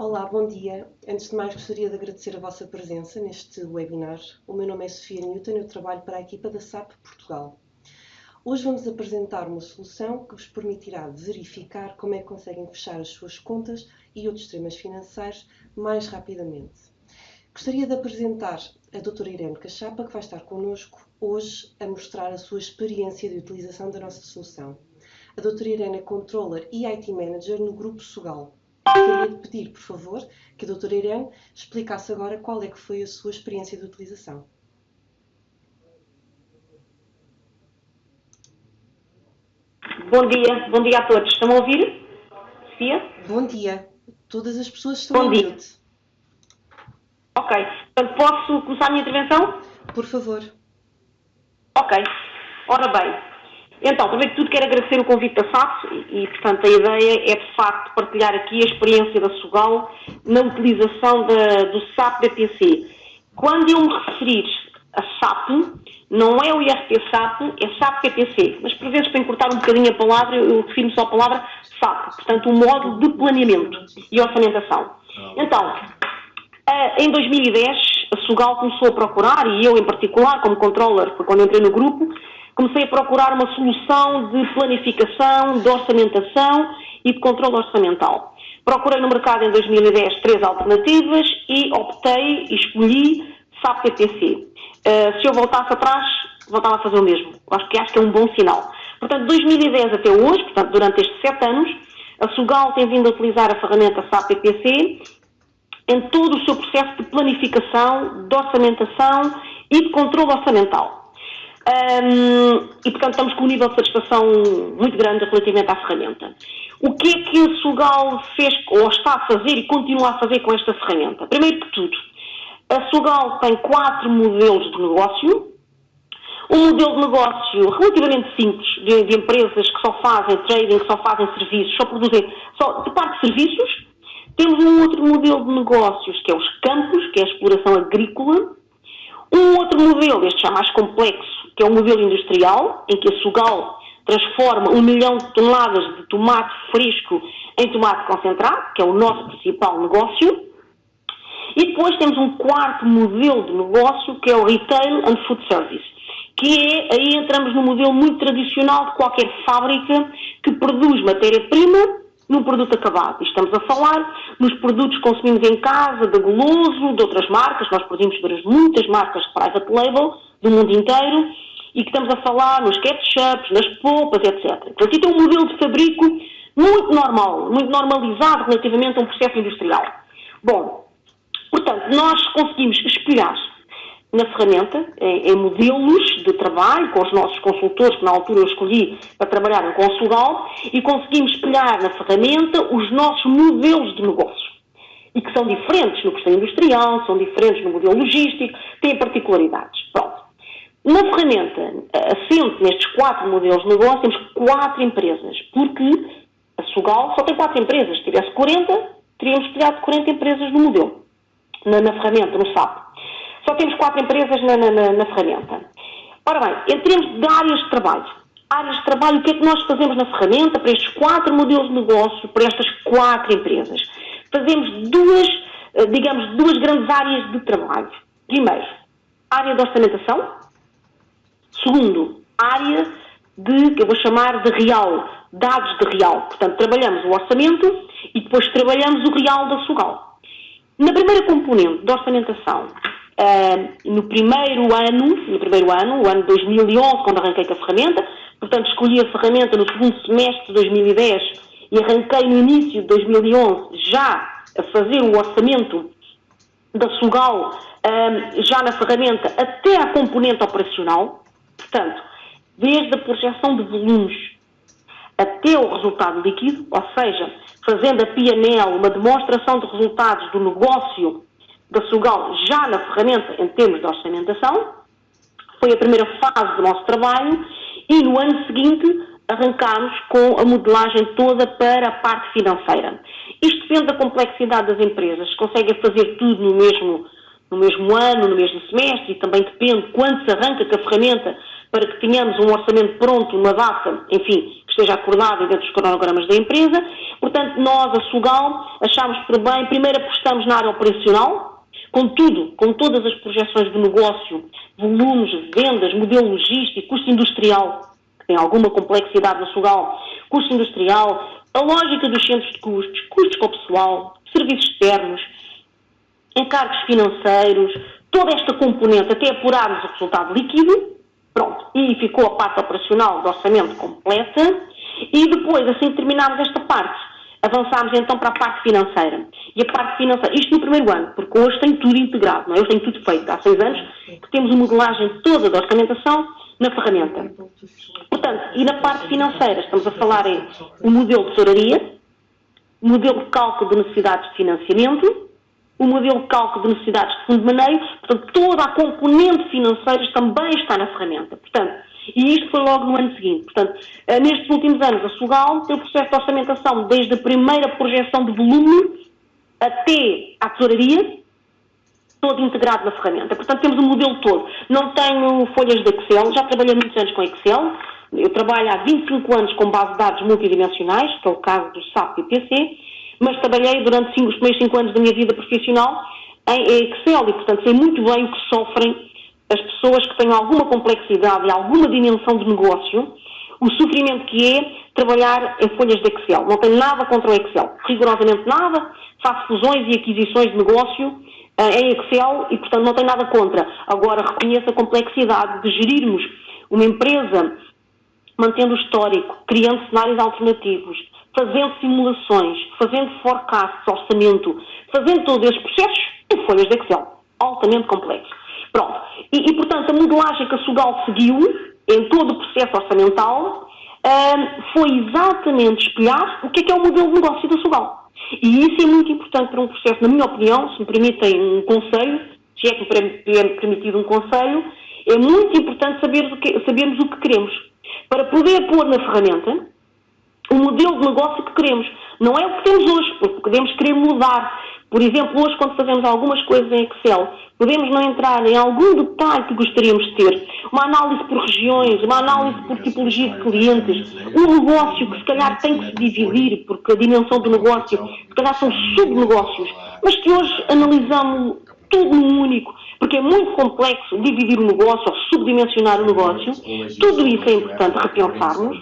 Olá, bom dia. Antes de mais, gostaria de agradecer a vossa presença neste webinar. O meu nome é Sofia Newton e eu trabalho para a equipa da SAP Portugal. Hoje vamos apresentar uma solução que vos permitirá verificar como é que conseguem fechar as suas contas e outros temas financeiros mais rapidamente. Gostaria de apresentar a doutora Irene Cachapa, que vai estar connosco hoje a mostrar a sua experiência de utilização da nossa solução. A doutora Irene é Controller e IT Manager no Grupo Sugal. Gostaria de pedir, por favor, que a doutora Irene explicasse agora qual é que foi a sua experiência de utilização. Bom dia a todos. Estão a ouvir? Sofia? Bom dia. Todas as pessoas estão a ouvir-te. Ok. Portanto, posso começar a minha intervenção? Por favor. Ok. Ora bem. Então, primeiro de tudo quero agradecer o convite da SAP e, portanto, a ideia é, de facto, partilhar aqui a experiência da Sugal na utilização do SAP BPC. Quando eu me referir a SAP, não é o IRP SAP, é SAP BPC. Mas, por vezes, para encurtar um bocadinho a palavra, eu refiro só a palavra SAP. Portanto, o módulo de planeamento e orçamentação. Então, em 2010, a Sugal começou a procurar, e eu em particular, como controller, foi quando entrei no grupo, comecei a procurar uma solução de planificação, de orçamentação e de controle orçamental. Procurei no mercado em 2010 três alternativas e optei e escolhi SAP BPC. Se eu voltasse atrás, voltava a fazer o mesmo. Acho que é um bom sinal. Portanto, de 2010 até hoje, portanto, durante estes 7 anos, a Sugal tem vindo a utilizar a ferramenta SAP BPC em todo o seu processo de planificação, de orçamentação e de controle orçamental. E, portanto, estamos com um nível de satisfação muito grande relativamente à ferramenta. O que é que a Sugal fez, ou está a fazer e continua a fazer com esta ferramenta? Primeiro que tudo, a Sugal tem 4 modelos de negócio. Um modelo de negócio relativamente simples, de empresas que só fazem trading, que só fazem serviços, só produzem, de parte de serviços. Temos um outro modelo de negócios, que é os campos, que é a exploração agrícola. Um outro modelo, este já mais complexo, que é o modelo industrial, em que a Sugal transforma 1 milhão de toneladas de tomate fresco em tomate concentrado, que é o nosso principal negócio. E depois temos um quarto modelo de negócio, que é o Retail and Food Service, aí entramos no modelo muito tradicional de qualquer fábrica que produz matéria-prima num produto acabado. E estamos a falar nos produtos que consumimos em casa, de goloso, de outras marcas. Nós produzimos muitas marcas de private label do mundo inteiro e que estamos a falar nos ketchups, nas polpas, etc. Portanto, aqui tem um modelo de fabrico muito normal, muito normalizado relativamente a um processo industrial. Bom, portanto, nós conseguimos espelhar na ferramenta, em modelos de trabalho, com os nossos consultores, que na altura eu escolhi para trabalharem com a Sugal, e conseguimos espelhar na ferramenta os nossos modelos de negócio. E que são diferentes no processo industrial, são diferentes no modelo logístico, têm particularidades. Pronto. Na ferramenta, assente nestes 4 modelos de negócio, temos 4 empresas, porque a Sugal só tem 4 empresas. Se tivesse 40, teríamos espelhado 40 empresas no modelo, na ferramenta, no SAP. Só temos 4 empresas na ferramenta. Ora bem, em termos de áreas de trabalho. Áreas de trabalho, o que é que nós fazemos na ferramenta para estes 4 modelos de negócio, para estas 4 empresas? Fazemos duas grandes áreas de trabalho. Primeiro, área de orçamentação. Segundo, área que eu vou chamar de real, dados de real. Portanto, trabalhamos o orçamento e depois trabalhamos o real da Sugal. Na primeira componente de orçamentação, no primeiro ano, o ano de 2011, quando arranquei com a ferramenta, portanto escolhi a ferramenta no segundo semestre de 2010 e arranquei no início de 2011 já a fazer o orçamento da Sugal, já na ferramenta até à componente operacional, portanto, desde a projeção de volumes até o resultado líquido, ou seja, fazendo a P&L, uma demonstração de resultados do negócio da Sugal já na ferramenta em termos de orçamentação. Foi a primeira fase do nosso trabalho e no ano seguinte arrancámos com a modelagem toda para a parte financeira. Isto depende da complexidade das empresas. Conseguem fazer tudo no mesmo ano, no mesmo semestre, e também depende quando se arranca com a ferramenta para que tenhamos um orçamento pronto, uma data, enfim, esteja acordado dentro dos cronogramas da empresa. Portanto, nós, a Sugal, achámos por bem, primeiro apostamos na área operacional, com tudo, com todas as projeções de negócio, volumes, vendas, modelo logístico, custo industrial, que tem alguma complexidade na Sugal, custo industrial, a lógica dos centros de custos, custos com o pessoal, serviços externos, encargos financeiros, toda esta componente, até apurarmos o resultado líquido, pronto, e ficou a parte operacional do orçamento completa, e depois, assim que terminámos esta parte, avançámos então para a parte financeira. E a parte financeira, isto no primeiro ano, porque hoje tem tudo integrado, não é? Hoje tem tudo feito. Há 6 anos que temos uma modelagem toda da orçamentação na ferramenta. Portanto, e na parte financeira, estamos a falar em o modelo de tesouraria, o modelo de cálculo de necessidades de financiamento, o modelo de cálculo de necessidades de fundo de maneio, portanto, toda a componente financeira também está na ferramenta. Portanto, e isto foi logo no ano seguinte. Portanto, nestes últimos anos, a Sugal tem o processo de orçamentação desde a primeira projeção de volume até à tesouraria, todo integrado na ferramenta. Portanto, temos o modelo todo. Não tenho folhas de Excel, já trabalhei muitos anos com Excel. Eu trabalho há 25 anos com base de dados multidimensionais, que é o caso do SAP BPC, mas trabalhei durante os primeiros 5 anos da minha vida profissional em Excel e, portanto, sei muito bem o que sofrem as pessoas que têm alguma complexidade e alguma dimensão de negócio, o sofrimento que é trabalhar em folhas de Excel. Não tenho nada contra o Excel, rigorosamente nada, faço fusões e aquisições de negócio em Excel e, portanto, não tenho nada contra. Agora, reconheço a complexidade de gerirmos uma empresa mantendo o histórico, criando cenários alternativos, fazendo simulações, fazendo forecasts, orçamento, fazendo todos esses processos em folhas de Excel, altamente complexos. Pronto. E, portanto, a modelagem que a Sugal seguiu em todo o processo orçamental foi exatamente espelhar o que é o modelo de negócio da Sugal. E isso é muito importante para um processo, na minha opinião, se me permitem um conselho, se é que me é permitido um conselho, é muito importante sabermos o que queremos. Para poder pôr na ferramenta o modelo de negócio que queremos. Não é o que temos hoje, porque podemos querer mudar. Por exemplo, hoje, quando fazemos algumas coisas em Excel, podemos não entrar em algum detalhe que gostaríamos de ter. Uma análise por regiões, uma análise por tipologia de clientes, um negócio que se calhar tem que se dividir, porque a dimensão do negócio, se calhar são subnegócios, mas que hoje analisamos tudo num único, porque é muito complexo dividir o negócio ou subdimensionar o negócio. Tudo isso é importante repensarmos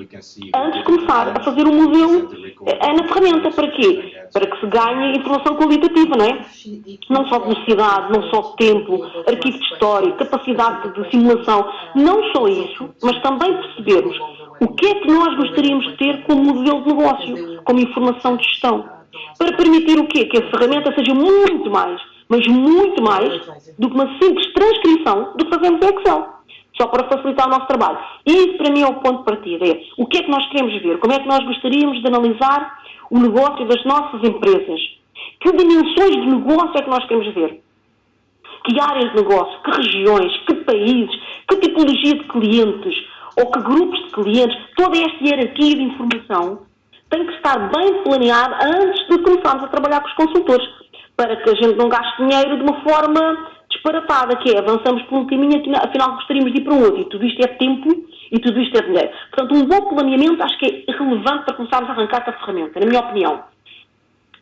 antes de começar a fazer o modelo na ferramenta. Para quê? Para que se ganhe informação qualitativa, não é? Não só de velocidade, não só de tempo, arquivo de história, capacidade de simulação. Não só isso, mas também percebermos o que é que nós gostaríamos de ter como modelo de negócio, como informação de gestão. Para permitir o quê? Que a ferramenta seja muito mais, mas muito mais do que uma simples transcrição do que fazemos em Excel, só para facilitar o nosso trabalho. E isso para mim é o ponto de partida, é o que é que nós queremos ver, como é que nós gostaríamos de analisar o negócio das nossas empresas, que dimensões de negócio é que nós queremos ver, que áreas de negócio, que regiões, que países, que tipologia de clientes, ou que grupos de clientes, toda esta hierarquia de informação tem que estar bem planeada antes de começarmos a trabalhar com os consultores, para que a gente não gaste dinheiro de uma forma disparatada, que é avançamos por um caminho, afinal gostaríamos de ir para o outro, e tudo isto é tempo e tudo isto é dinheiro. Portanto, um bom planeamento acho que é relevante para começarmos a arrancar com a ferramenta, na minha opinião.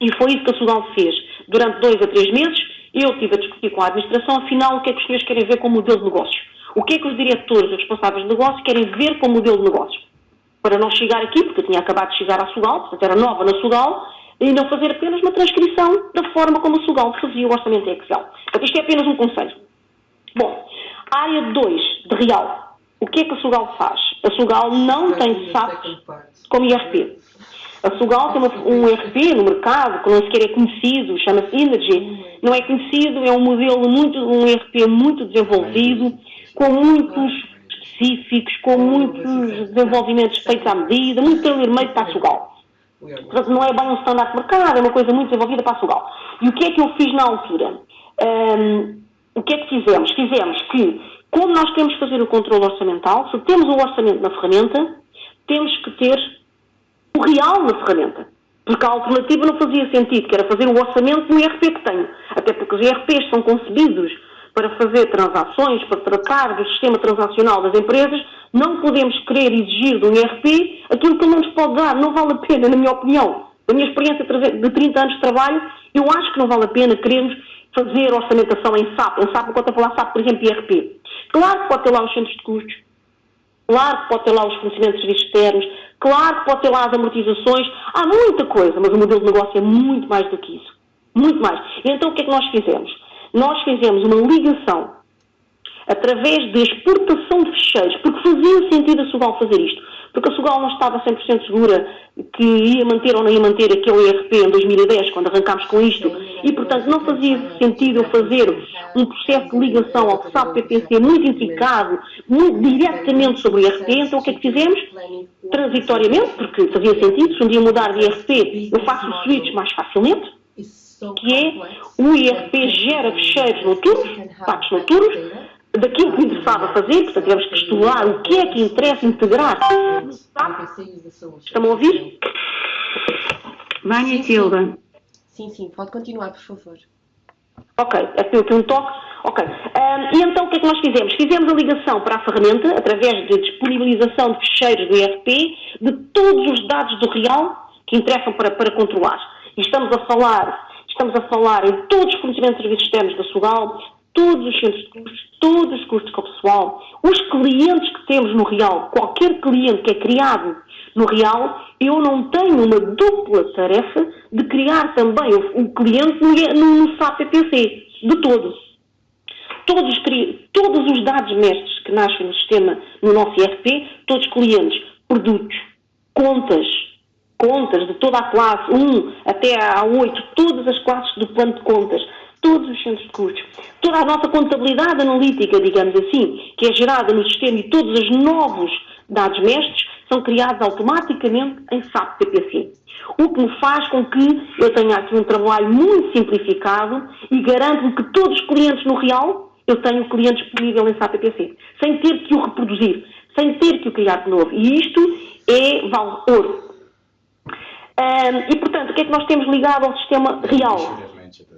E foi isso que a Sugal fez. Durante 2 a 3 meses, eu estive a discutir com a administração, afinal, o que é que os senhores querem ver com o modelo de negócio? O que é que os diretores e os responsáveis de negócio querem ver com o modelo de negócio? Para não chegar aqui, porque eu tinha acabado de chegar à Sugal, portanto era nova na Sugal, e não fazer apenas uma transcrição da forma como a Sugal fazia o orçamento em Excel. Portanto, isto é apenas um conselho. Bom, área 2, de real. O que é que a Sugal faz? A Sugal não tem SAP como IRP. A Sugal tem um ERP no mercado que não sequer é conhecido, chama-se Energy. Não é conhecido, é um modelo um ERP muito desenvolvido, com muitos específicos, com muitos desenvolvimentos feitos à medida, muito tailor-made para a Sugal. Portanto, não é bem um standard de mercado, é uma coisa muito desenvolvida para a Sugal. E o que é que eu fiz na altura? O que é que fizemos? Fizemos que, como nós queremos fazer o controle orçamental, se temos o orçamento na ferramenta, temos que ter o real na ferramenta. Porque a alternativa não fazia sentido, que era fazer o orçamento no ERP que tenho. Até porque os ERPs são concebidos para fazer transações, para tratar do sistema transacional das empresas, não podemos querer exigir do IRP aquilo que ele não nos pode dar. Não vale a pena, na minha opinião. Da minha experiência de 30 anos de trabalho, eu acho que não vale a pena querermos fazer orçamentação em SAP. Em SAP, enquanto a falar SAP, por exemplo, IRP. Claro que pode ter lá os centros de custos. Claro que pode ter lá os fornecimentos de serviços externos. Claro que pode ter lá as amortizações. Há muita coisa, mas o modelo de negócio é muito mais do que isso. Muito mais. E então o que é que nós fizemos? Nós fizemos uma ligação através da exportação de ficheiros, porque fazia sentido a Sugal fazer isto. Porque a Sugal não estava 100% segura que ia manter ou não ia manter aquele ERP em 2010, quando arrancámos com isto, e, portanto, não fazia sentido eu fazer um processo de ligação ao SAP BPC muito intricado, muito diretamente sobre o ERP. Então, o que é que fizemos? Transitoriamente, porque fazia sentido, se um dia mudar de ERP, eu faço o switch mais facilmente, que é o ERP gera fecheiros noturnos, dados noturnos, daquilo que me interessava fazer, portanto tivemos que estudar o que é que interessa integrar. Estão a ouvir? Vânia Silva. Sim, pode continuar, por favor. Ok, aqui um toque. Ok. E então o que é que nós fizemos? Fizemos a ligação para a ferramenta, através de disponibilização de ficheiros do ERP, de todos os dados do real que interessam para controlar. E estamos a falar em todos os fornecimentos de serviços externos da Sugal, todos os centros de custos, todos os custos com o pessoal, os clientes que temos no real, qualquer cliente que é criado no real, eu não tenho uma dupla tarefa de criar também o cliente no SAP PPC, de todo. Todos os dados mestres que nascem no sistema, no nosso IRP, todos os clientes, produtos, contas de toda a classe, 1 até a 8, todas as classes do plano de contas, todos os centros de custos, toda a nossa contabilidade analítica, digamos assim, que é gerada no sistema, e todos os novos dados mestres são criados automaticamente em SAP PPC. O que me faz com que eu tenha aqui um trabalho muito simplificado e garanto-me que todos os clientes no real, eu tenho o cliente disponível em SAP PPC, sem ter que o reproduzir, sem ter que o criar de novo. E isto vale ouro. E, portanto, o que é que nós temos ligado ao sistema real?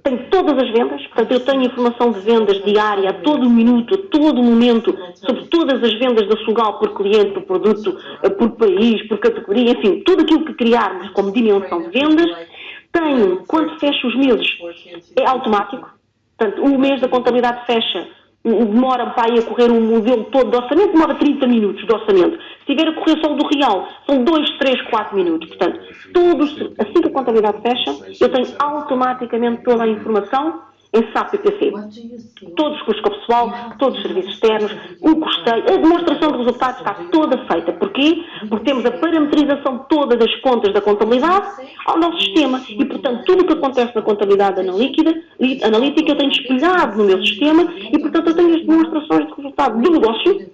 Tenho todas as vendas, portanto, eu tenho informação de vendas diária a todo minuto, a todo momento, sobre todas as vendas da Sugal por cliente, por produto, por país, por categoria, enfim, tudo aquilo que criarmos como dimensão de vendas. Tenho, quando fecho os meses, é automático, portanto, o mês da contabilidade fecha, demora para ir a correr um modelo todo de orçamento, demora 30 minutos de orçamento. Se tiver a correr só o do real, são 2, 3, 4 minutos. Portanto, assim que a contabilidade fecha, eu tenho automaticamente toda a informação em SAP PPC. Todos os custos com o pessoal, todos os serviços externos, o custeio, a demonstração de resultados está toda feita. Porquê? Porque temos a parametrização toda das contas da contabilidade ao nosso sistema. E, portanto, tudo o que acontece na contabilidade analítica eu tenho espelhado no meu sistema e, portanto, eu tenho as demonstrações de resultado do negócio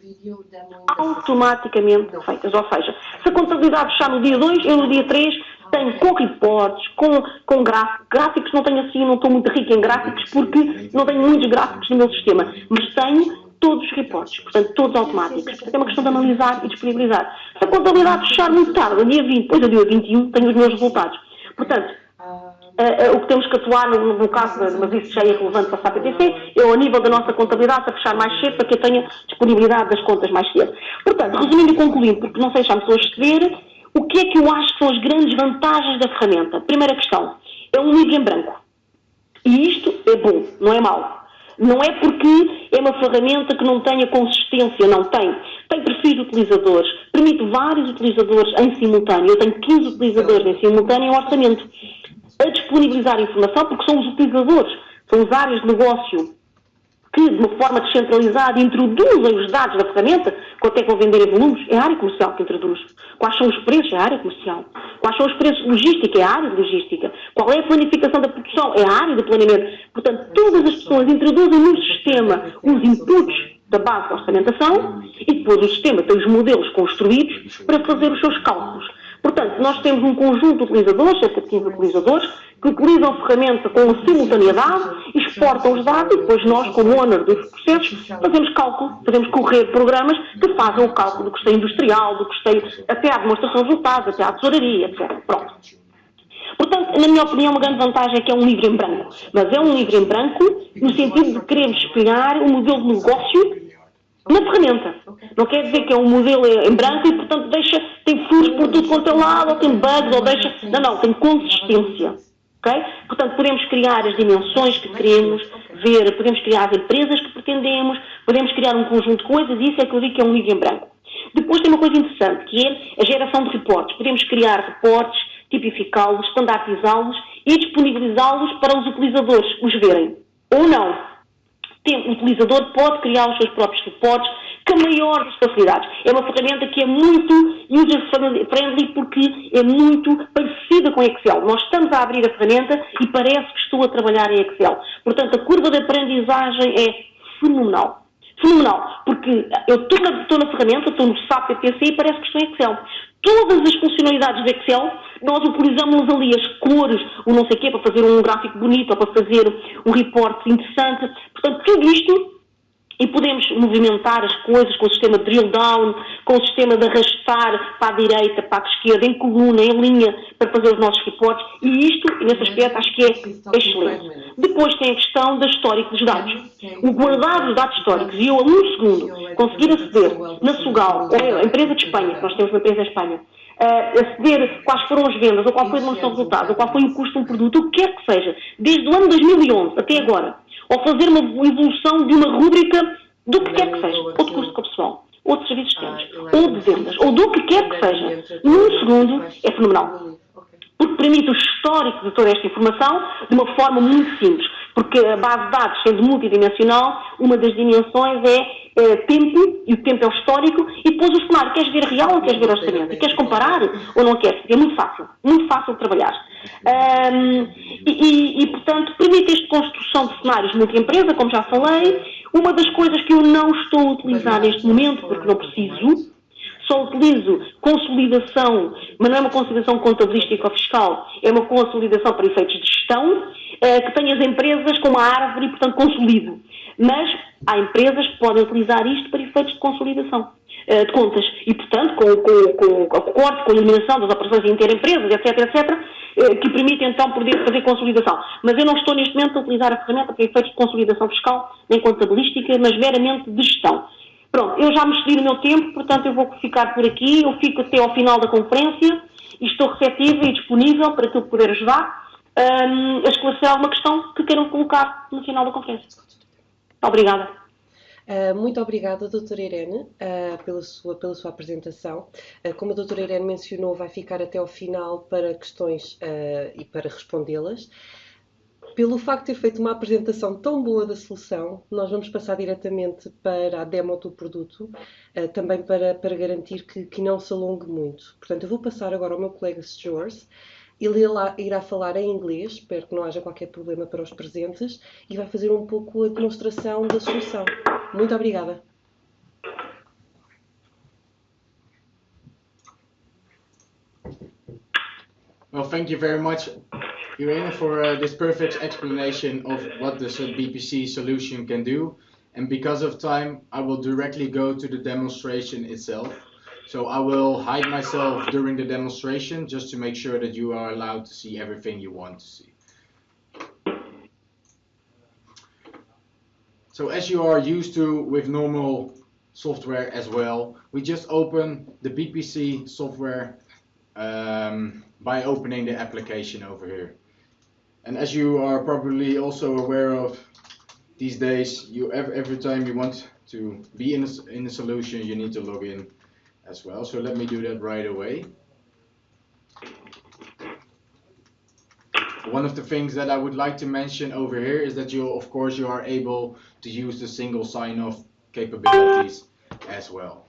automaticamente feitas. Ou seja, se a contabilidade fechar no dia 2, eu no dia 3 tenho com reportes, com gráficos. Gráficos não tenho assim, não estou muito rica em gráficos porque não tenho muitos gráficos no meu sistema, mas tenho todos os reportes, portanto, todos automáticos. Portanto, é uma questão de analisar e disponibilizar. Se a contabilidade fechar muito tarde, no dia 20, depois no dia 21, tenho os meus resultados. Portanto, o que temos que atuar no caso, mas isso já é relevante para a PPC, é ao nível da nossa contabilidade a fechar mais cedo para que eu tenha disponibilidade das contas mais cedo. Portanto, resumindo e concluindo, porque não sei se já me estou a exceder, o que é que eu acho que são as grandes vantagens da ferramenta? Primeira questão, é um livro em branco. E isto é bom, não é mau. Não é porque é uma ferramenta que não tenha consistência, não tem. Tem perfis de utilizadores, permite vários utilizadores em simultâneo. Eu tenho 15 utilizadores em simultâneo em orçamento. A disponibilizar informação, porque são os utilizadores, são as áreas de negócio que, de uma forma descentralizada, introduzem os dados da ferramenta. Quanto é que vão vender em volumes? É a área comercial que introduz. Quais são os preços? É a área comercial. Quais são os preços de logística? É a área de logística. Qual é a planificação da produção? É a área de planeamento. Portanto, todas as pessoas introduzem no sistema os inputs da base da orçamentação e depois o sistema tem os modelos construídos para fazer os seus cálculos. Portanto, nós temos um conjunto de utilizadores, cerca de 15 utilizadores, que utilizam a ferramenta com simultaneidade, exportam os dados e depois nós, como owner dos processos, fazemos cálculo, fazemos correr programas que fazem o cálculo do custeio industrial, do custeio até à demonstração de resultados, até à tesouraria, etc. Pronto. Portanto, na minha opinião, uma grande vantagem é que é um livro em branco. Mas é um livro em branco no sentido de queremos espelhar o modelo de negócio na ferramenta. Não quer dizer que é um modelo em branco e, portanto, tem furos por tudo quanto é lado, ou tem bugs, ou deixa... Não, tem consistência. Okay? Portanto, podemos criar as dimensões que queremos ver, podemos criar as empresas que pretendemos, podemos criar um conjunto de coisas, e isso é que eu digo que é um livro em branco. Depois tem uma coisa interessante, que é a geração de reportes. Podemos criar reportes, tipificá-los, standardizá-los e disponibilizá-los para os utilizadores os verem. Ou não. O utilizador pode criar os seus próprios reportes com a maior das facilidades. É uma ferramenta que é muito user-friendly porque é muito parecida com Excel. Nós estamos a abrir a ferramenta e parece que estou a trabalhar em Excel. Portanto, a curva de aprendizagem é fenomenal. Fenomenal, porque eu estou na ferramenta, estou no SAP BPC e parece que estou em Excel. Todas as funcionalidades de Excel, nós utilizamos ali as cores, o não sei o quê, para fazer um gráfico bonito ou para fazer um report interessante. Portanto, tudo isto, e podemos movimentar as coisas com o sistema de drill down, com o sistema de arrastar para a direita, para a esquerda, em coluna, em linha, para fazer os nossos reportes. E isto, nesse aspecto, acho que é excelente. Depois tem a questão da histórico dos dados. O guardar dos dados históricos, e eu a um segundo conseguir aceder na Sugal, ou a empresa de Espanha, que nós temos uma empresa em Espanha, aceder quais foram as vendas, ou qual foi a demonstração de resultados, ou qual foi o custo de um produto, o que quer que seja, desde o ano 2011 até agora, ou fazer uma evolução de uma rúbrica do que quer que seja, ou de custo pessoal, ou de serviços externos, ou de vendas, ou do que quer que seja, num segundo é fenomenal. Porque permite o histórico de toda esta informação de uma forma muito simples. Porque a base de dados, sendo multidimensional, uma das dimensões é tempo, e o tempo é o histórico, e depois o cenário. Queres ver real ou queres ver orçamento? E queres comparar ou não queres? É muito fácil de trabalhar. Portanto, permite esta construção de cenários multi-empresa, como já falei. Uma das coisas que eu não estou a utilizar neste momento, porque não preciso, só utilizo consolidação, mas não é uma consolidação contabilística ou fiscal, é uma consolidação para efeitos de gestão, que tem as empresas com uma árvore e, portanto, consolido. Mas há empresas que podem utilizar isto para efeitos de consolidação de contas. E, portanto, com o corte, com a eliminação das operações interempresas, etc., que permite, então, poder fazer consolidação. Mas eu não estou, neste momento, a utilizar a ferramenta para efeitos de consolidação fiscal, nem contabilística, mas meramente de gestão. Pronto, eu já me excedi no meu tempo, portanto eu vou ficar por aqui, eu fico até ao final da conferência e estou receptiva e disponível para aquilo que puder ajudar a esclarecer alguma questão que queiram colocar no final da conferência. Obrigada. Muito obrigada, doutora Irene, pela sua apresentação. Como a doutora Irene mencionou, vai ficar até ao final para questões e para respondê-las. Pelo facto de ter feito uma apresentação tão boa da solução, nós vamos passar diretamente para a demo do produto, também para garantir que não se alongue muito. Portanto, eu vou passar agora ao meu colega Stuart. Ele irá falar em inglês, espero que não haja qualquer problema para os presentes, e vai fazer um pouco a demonstração da solução. Muito obrigada. Well, thank you very much, Irene, for this perfect explanation of what the BPC solution can do. And because of time, I will directly go to the demonstration itself. So I will hide myself during the demonstration just to make sure that you are allowed to see everything you want to see. So as you are used to with normal software as well, we just open the BPC software by opening the application over here. And as you are probably also aware of, these days, every time you want to be in a solution, you need to log in as well. So let me do that right away. One of the things that I would like to mention over here is that you are able to use the single sign-off capabilities as well.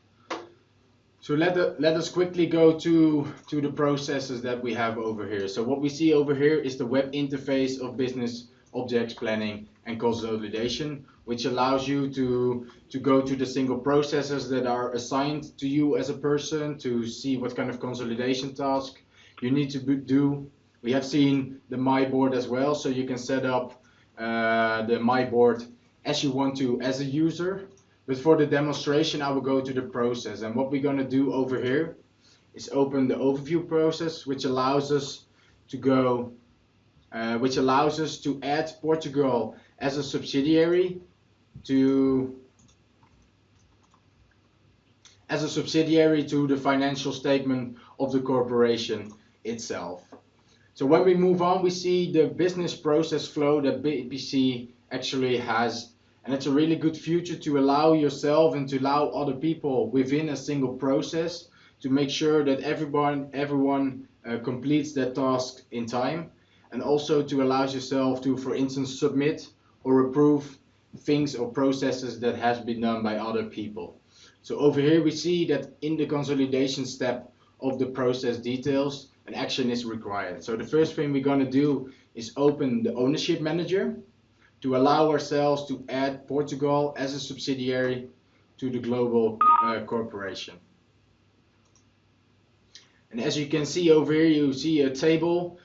So let us quickly go to the processes that we have over here. So what we see over here is the web interface of business objects planning and consolidation, which allows you to go to the single processes that are assigned to you as a person to see what kind of consolidation task you need to do. We have seen the My Board as well, so you can set up the My Board as you want to as a user. But for the demonstration, I will go to the process, and what we're going to do over here is open the overview process, which allows us to go, which allows us to add Portugal as a subsidiary to the financial statement of the corporation itself. So when we move on, we see the business process flow that BPC actually has, and it's a really good feature to allow yourself and to allow other people within a single process to make sure that everyone completes their task in time, and also to allow yourself to, for instance, submit or approve things or processes that has been done by other people. So over here we see that in the consolidation step of the process details, an action is required. So the first thing we're going to do is open the ownership manager to allow ourselves to add Portugal as a subsidiary to the global corporation. And as you can see over here, you see a table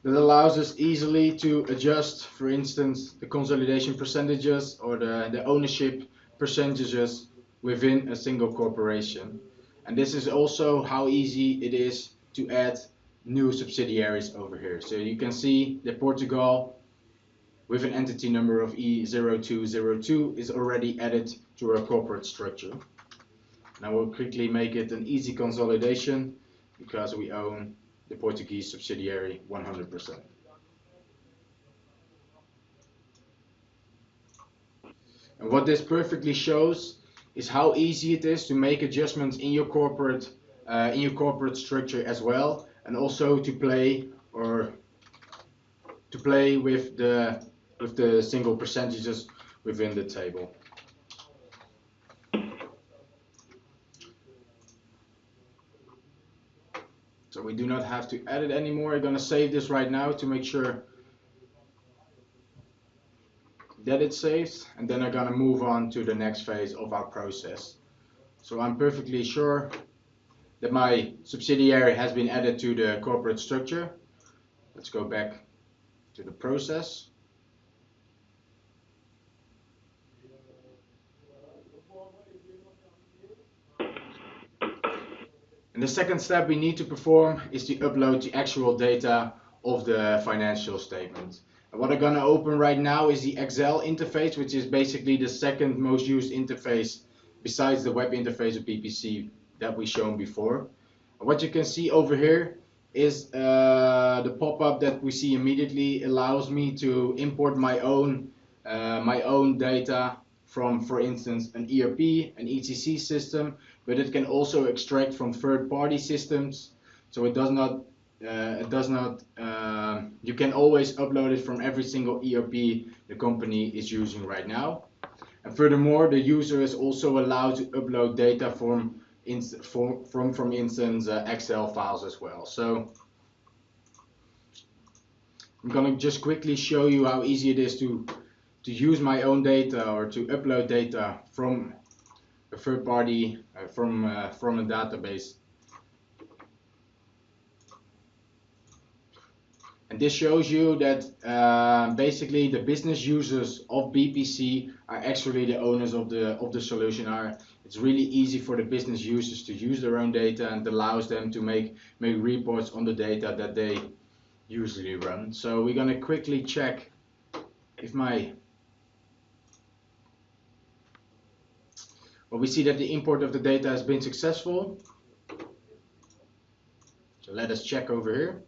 that allows us easily to adjust, for instance, the consolidation percentages or the ownership percentages within a single corporation. And this is also how easy it is to add new subsidiaries over here. So you can see that Portugal with an entity number of E0202 is already added to our corporate structure. Now we'll quickly make it an easy consolidation because we own the Portuguese subsidiary 100%. And what this perfectly shows is how easy it is to make adjustments in your corporate structure as well, and also to play with the single percentages within the table. So we do not have to edit anymore. I'm going to save this right now to make sure that it saves, and then I'm going to move on to the next phase of our process. So I'm perfectly sure that my subsidiary has been added to the corporate structure. Let's go back to the process. And the second step we need to perform is to upload the actual data of the financial statement. And what I'm going to open right now is the Excel interface, which is basically the second most used interface besides the web interface of BPC that we've shown before. And what you can see over here is the pop-up that we see immediately allows me to import my own data from, for instance, an ERP, an ECC system, but it can also extract from third-party systems. So you can always upload it from every single ERP the company is using right now. And furthermore, the user is also allowed to upload data from instance Excel files as well. So I'm gonna just quickly show you how easy it is to use my own data or to upload data from a third party from a database. And this shows you that basically the business users of BPC are actually the owners of the solution. It's really easy for the business users to use their own data, and allows them to make reports on the data that they usually run. So we're going to quickly check if we see that the import of the data has been successful. So let us check over here.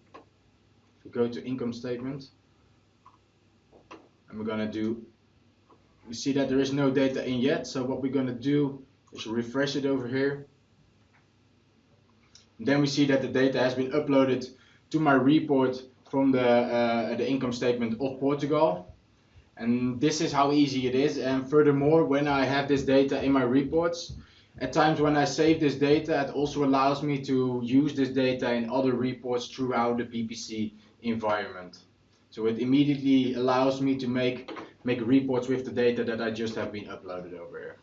If we go to income statement, and we see that there is no data in yet. So what we're going to do is refresh it over here. And then we see that the data has been uploaded to my report from the income statement of Portugal. And this is how easy it is. And furthermore, when I have this data in my reports, at times when I save this data, it also allows me to use this data in other reports throughout the BPC environment. So it immediately allows me to make reports with the data that I just have been uploaded over here.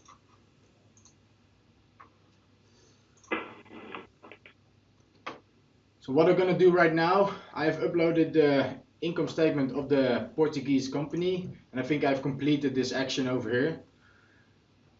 So what I'm going to do right now, I have uploaded the income statement of the Portuguese company, and I think I've completed this action over here.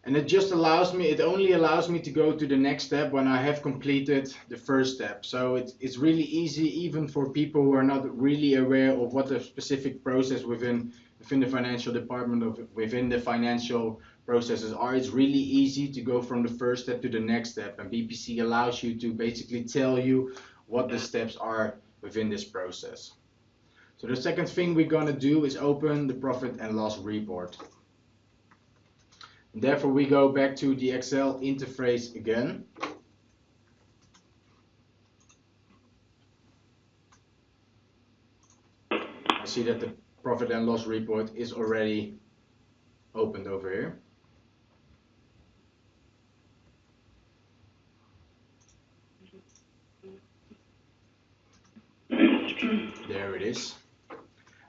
And it only allows me to go to the next step when I have completed the first step. So it's really easy, even for people who are not really aware of what the specific process within the financial department within the financial processes are. It's really easy to go from the first step to the next step, and BPC allows you to basically tell you what the steps are within this process. So the second thing we're going to do is open the profit and loss report. And therefore we go back to the Excel interface again. I see that the profit and loss report is already opened over here. There it is.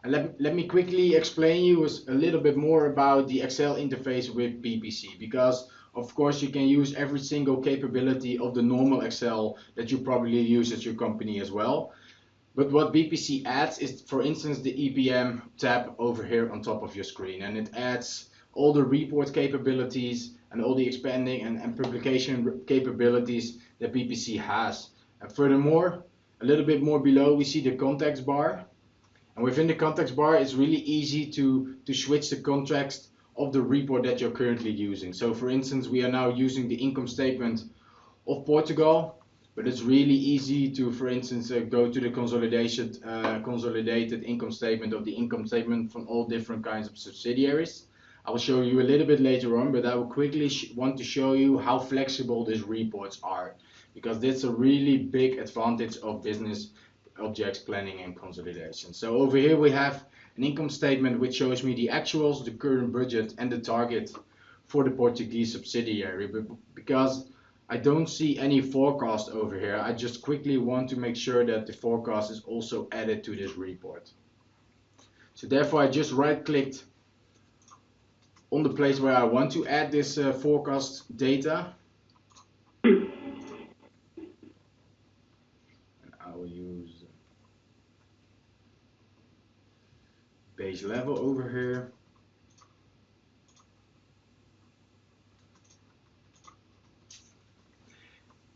And let me quickly explain you a little bit more about the Excel interface with BPC, because of course you can use every single capability of the normal Excel that you probably use at your company as well. But what BPC adds is, for instance, the EPM tab over here on top of your screen, and it adds all the report capabilities and all the expanding and publication capabilities that BPC has. And furthermore, a little bit more below, we see the context bar. And within the context bar, it's really easy to switch the context of the report that you're currently using. So for instance, we are now using the income statement of Portugal, but it's really easy to, for instance, go to the consolidated income statement of the income statement from all different kinds of subsidiaries. I will show you a little bit later on, but I will quickly want to show you how flexible these reports are, because that's a really big advantage of business objects planning and consolidation. So over here we have an income statement which shows me the actuals, the current budget, and the target for the Portuguese subsidiary. But because I don't see any forecast over here, I just quickly want to make sure that the forecast is also added to this report. So therefore I just right-clicked on the place where I want to add this forecast data. And I will use page level over here.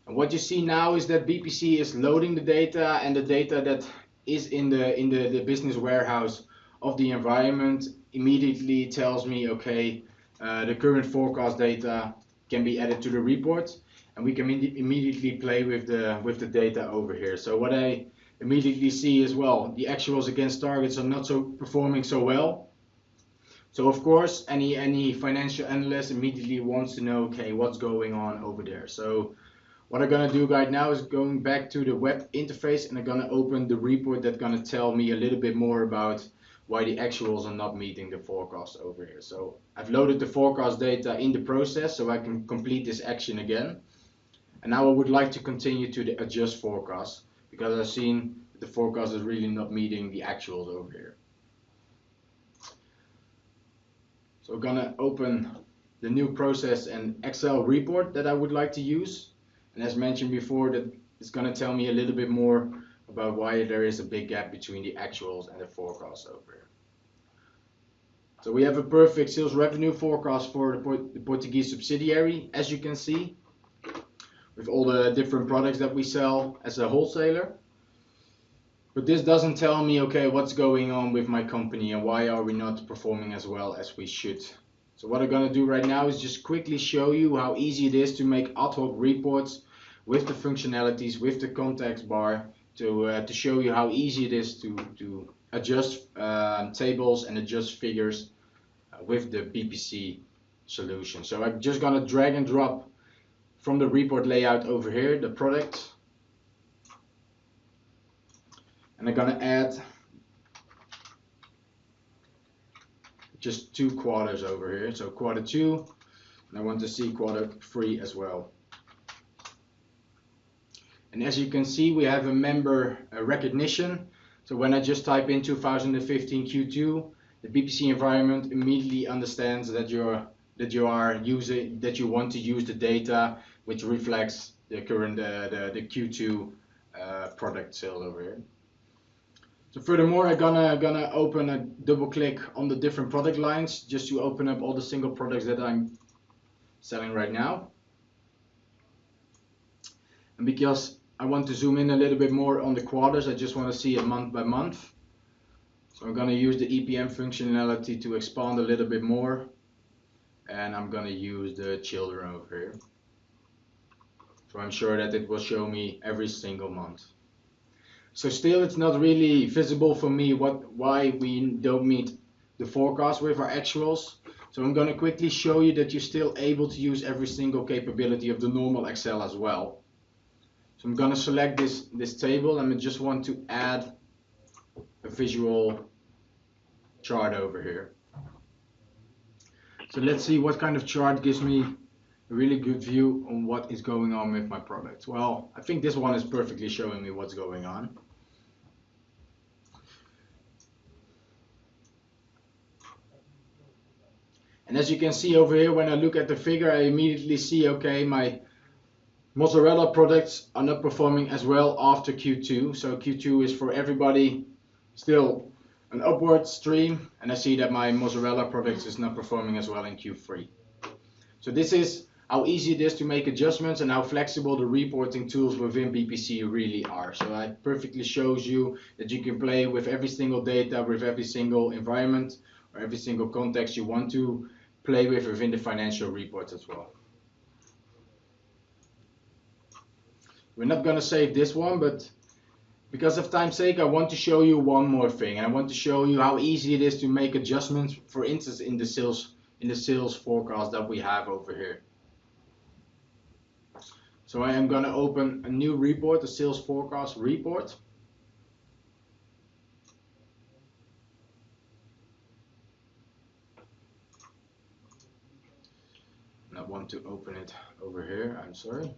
And what you see now is that BPC is loading the data, and the data that is in the business warehouse of the environment immediately tells me, okay, the current forecast data can be added to the report, and we can immediately play with the data over here. So what I immediately see as well, the actuals against targets are not performing so well. So of course any financial analyst immediately wants to know, okay, what's going on over there. So what I'm gonna do right now is going back to the web interface, and I'm gonna open the report that's gonna tell me a little bit more about why the actuals are not meeting the forecast over here. So I've loaded the forecast data in the process so I can complete this action again. And now I would like to continue to the adjust forecast, because I've seen that the forecast is really not meeting the actuals over here. So I'm gonna open the new process and Excel report that I would like to use. And as mentioned before, that it's gonna tell me a little bit more about why there is a big gap between the actuals and the forecast over here. So we have a perfect sales revenue forecast for the Portuguese subsidiary, as you can see, with all the different products that we sell as a wholesaler. But this doesn't tell me, okay, what's going on with my company and why are we not performing as well as we should. So what I'm gonna do right now is just quickly show you how easy it is to make ad hoc reports with the functionalities, with the context bar, to show you how easy it is to adjust tables and adjust figures with the BPC solution. So I'm just gonna drag and drop from the report layout over here the product, and I'm gonna add just 2 quarters over here. So quarter 2, and I want to see quarter 3 as well. And as you can see, we have a member recognition. So when I just type in 2015 Q2, the BPC environment immediately understands that you want to use the data which reflects the current the Q2 product sale over here. So furthermore, I'm gonna open a double click on the different product lines just to open up all the single products that I'm selling right now. And because I want to zoom in a little bit more on the quarters, I just want to see it month by month. So I'm going to use the EPM functionality to expand a little bit more. And I'm going to use the children over here. So I'm sure that it will show me every single month. So still it's not really visible for me why we don't meet the forecast with our actuals. So I'm going to quickly show you that you're still able to use every single capability of the normal Excel as well. So I'm going to select this table and I just want to add a visual chart over here. So let's see what kind of chart gives me a really good view on what is going on with my product. Well, I think this one is perfectly showing me what's going on. And as you can see over here, when I look at the figure, I immediately see, okay, my mozzarella products are not performing as well after Q2. So Q2 is for everybody still an upward stream, and I see that my mozzarella products is not performing as well in Q3. So this is how easy it is to make adjustments and how flexible the reporting tools within BPC really are. So that perfectly shows you that you can play with every single data, with every single environment, or every single context you want to play with within the financial reports as well. We're not going to save this one, but because of time's sake, I want to show you one more thing. And I want to show you how easy it is to make adjustments, for instance, in the sales forecast that we have over here. So I am going to open a new report, the sales forecast report. And I want to open it over here, I'm sorry.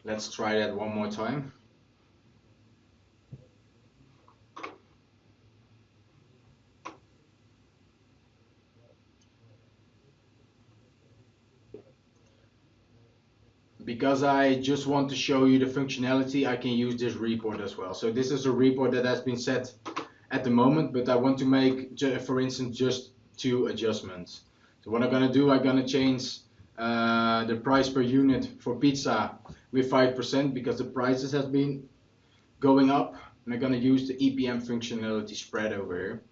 Let's try that one more time. Because I just want to show you the functionality, I can use this report as well. So this is a report that has been set at the moment, but I want to make, for instance, just 2 adjustments. So what I'm going to do, I'm going to change the price per unit for pizza with 5% because the prices have been going up, and I'm going to use the EPM functionality spread over here.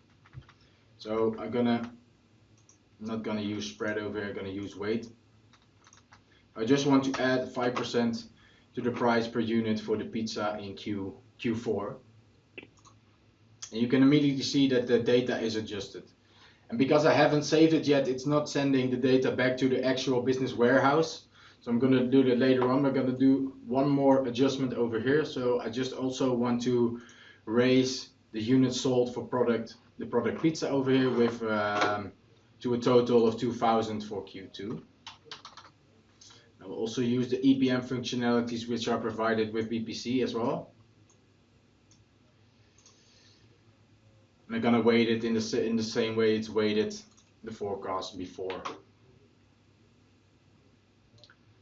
So I'm not going to use spread over here, I'm going to use weight. I just want to add 5% to the price per unit for the pizza in Q4. And you can immediately see that the data is adjusted. And because I haven't saved it yet, it's not sending the data back to the actual business warehouse. So I'm going to do that later on. We're going to do one more adjustment over here. So I just also want to raise the units sold for the product pizza over here with to a total of 2,000 for Q2. I will also use the EPM functionalities which are provided with BPC as well. And I'm gonna weight it in the same way it's weighted the forecast before.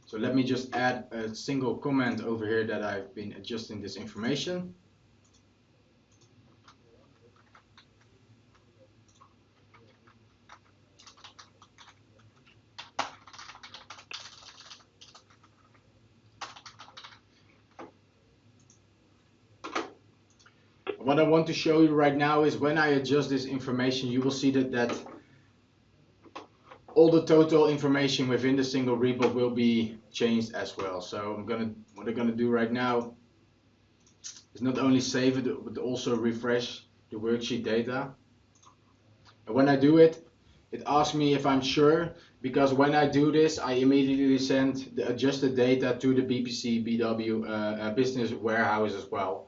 So let me just add a single comment over here that I've been adjusting this information. What I want to show you right now is when I adjust this information, you will see that all the total information within the single report will be changed as well. So what I'm gonna do right now is not only save it, but also refresh the worksheet data. And when I do it, it asks me if I'm sure, because when I do this, I immediately send the adjusted data to the BPC BW business warehouse as well.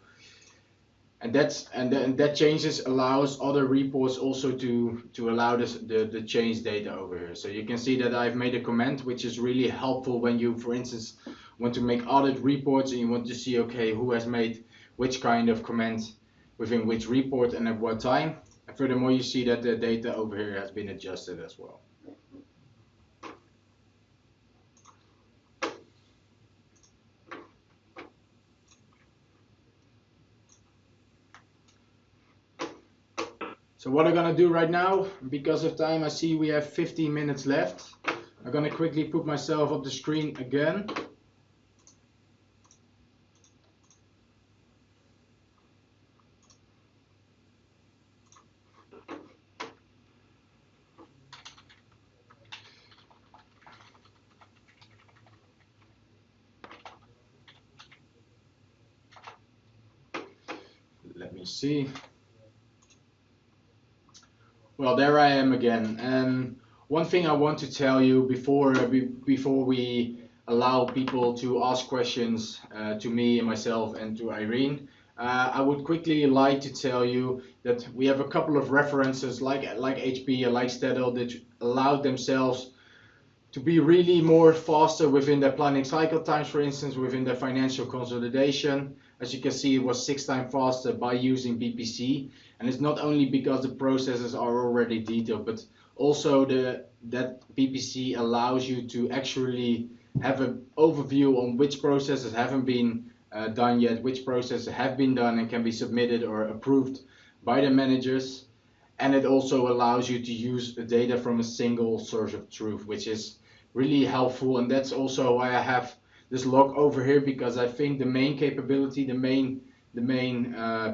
And that changes allows other reports also to allow the change data over here. So you can see that I've made a comment which is really helpful when you, for instance, want to make audit reports and you want to see, okay, who has made which kind of comment within which report and at what time. And furthermore, you see that the data over here has been adjusted as well. So what I'm gonna do right now, because of time, I see we have 15 minutes left. I'm gonna quickly put myself up the screen again. Let me see. Well, there I am again. And one thing I want to tell you before we allow people to ask questions to me and myself and to Irene, I would quickly like to tell you that we have a couple of references like HP and like Stedel that allowed themselves to be really more faster within their planning cycle times, for instance, within their financial consolidation. As you can see, it was 6 times faster by using BPC. And it's not only because the processes are already detailed, but also that BPC allows you to actually have an overview on which processes haven't been done yet, which processes have been done and can be submitted or approved by the managers. And it also allows you to use the data from a single source of truth, which is really helpful. And that's also why I have this log over here, because I think the main capability, the main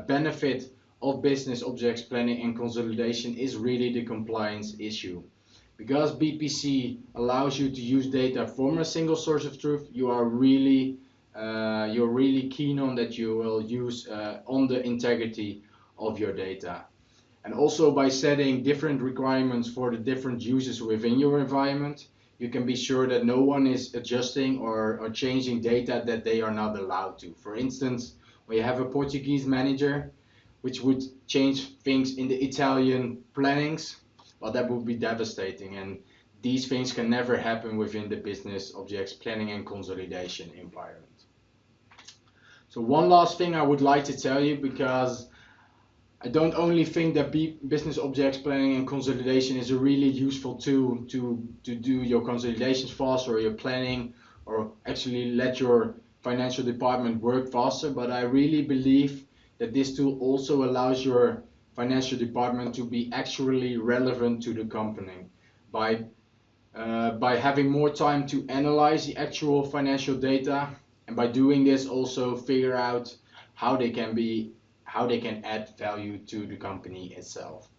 benefit of business objects planning and consolidation is really the compliance issue. Because BPC allows you to use data from a single source of truth, you're really keen on that you will use on the integrity of your data. And also by setting different requirements for the different users within your environment, you can be sure that no one is adjusting or changing data that they are not allowed to. For instance, when you have a Portuguese manager, which would change things in the Italian plannings, well, that would be devastating. And these things can never happen within the business objects planning and consolidation environment. So one last thing I would like to tell you, because I don't only think that business objects planning and consolidation is a really useful tool to do your consolidations faster or your planning, or actually let your financial department work faster, but I really believe that this tool also allows your financial department to be actually relevant to the company by having more time to analyze the actual financial data, and by doing this also figure out how they can add value to the company itself.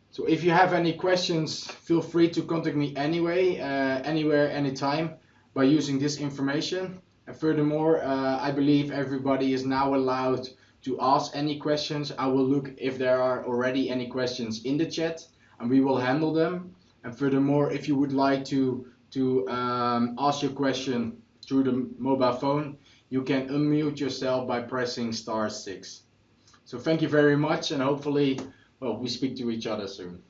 So if you have any questions, feel free to contact me anyway, anywhere, anytime, by using this information. And furthermore, I believe everybody is now allowed to ask any questions. I will look if there are already any questions in the chat, and we will handle them. And furthermore, if you would like to ask your question through the mobile phone, you can unmute yourself by pressing *6. So thank you very much, and hopefully, well, we speak to each other soon.